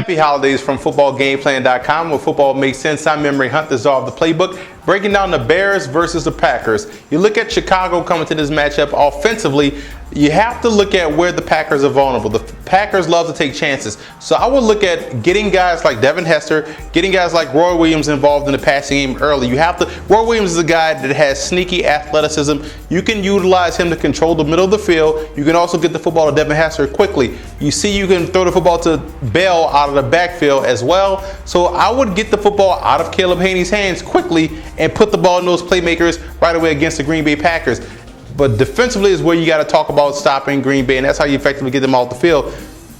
Happy holidays from footballgameplan.com, where football makes sense. I'm Memory Hunt, the czar of the playbook, breaking down the Bears versus the Packers. You look at Chicago coming to this matchup offensively, you have to look at where the Packers are vulnerable. The Packers love to take chances. So I would look at getting guys like Devin Hester, getting guys like Roy Williams involved in the passing game early. Roy Williams is a guy that has sneaky athleticism. You can utilize him to control the middle of the field. You can also get the football to Devin Hester quickly. You see, you can throw the football to Bell out of the backfield as well. So I would get the football out of Caleb Haney's hands quickly and put the ball in those playmakers right away against the Green Bay Packers. But defensively is where you got to talk about stopping Green Bay, and that's how you effectively get them off the field.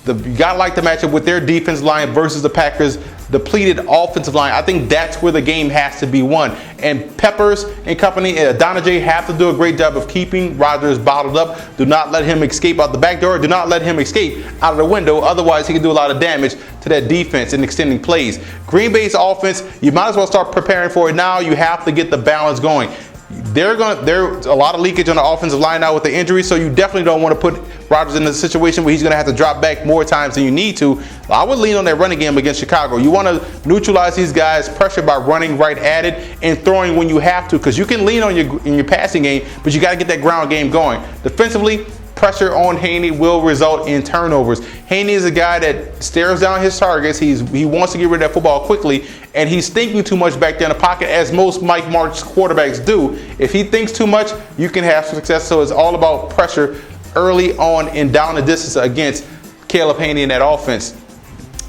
You got to like the matchup with their defense line versus the Packers' depleted offensive line. I think that's where the game has to be won. And Peppers and company, Donajay have to do a great job of keeping Rodgers bottled up. Do not let him escape out the back door. Do not let him escape out of the window. Otherwise, he can do a lot of damage to that defense in extending plays. Green Bay's offense, you might as well start preparing for it now. You have to get the balance going. There's a lot of leakage on the offensive line now with the injury, so you definitely don't want to put Rodgers in a situation where he's going to have to drop back more times than you need to. I would lean on that running game against Chicago. You want to neutralize these guys' pressure by running right at it and throwing when you have to, because you can lean on your passing game, but you got to get that ground game going. Defensively, pressure on Haney will result in turnovers. Haney is a guy that stares down his targets. He wants to get rid of that football quickly, and he's thinking too much back there in the pocket, as most Mike Martz quarterbacks do. If he thinks too much, you can have success. So it's all about pressure early on and down the distance against Caleb Haney in that offense.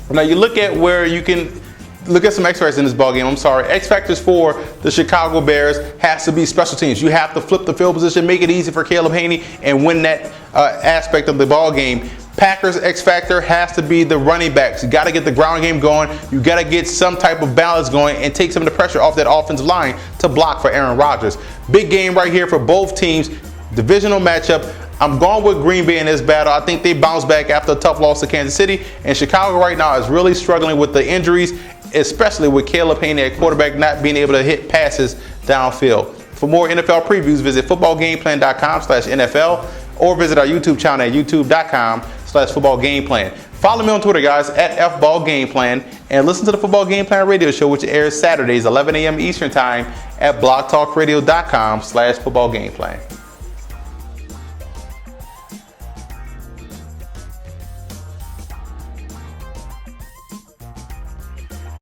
Now you look at where you can look at some X factors in this ball game. I'm sorry. X factors for the Chicago Bears has to be special teams. You have to flip the field position, make it easy for Caleb Haney, and win that aspect of the ball game. Packers X factor has to be the running backs. You got to get the ground game going. You got to get some type of balance going and take some of the pressure off that offensive line to block for Aaron Rodgers. Big game right here for both teams. Divisional matchup. I'm going with Green Bay in this battle. I think they bounce back after a tough loss to Kansas City. And Chicago right now is really struggling with the injuries, especially with Caleb Haney at quarterback not being able to hit passes downfield. For more NFL previews, visit footballgameplan.com/NFL or visit our YouTube channel at youtube.com/footballgameplan. Follow me on Twitter, guys, at FBallGamePlan, and listen to the Football Game Plan radio show, which airs Saturdays, 11 a.m. Eastern Time at blogtalkradio.com/footballgameplan.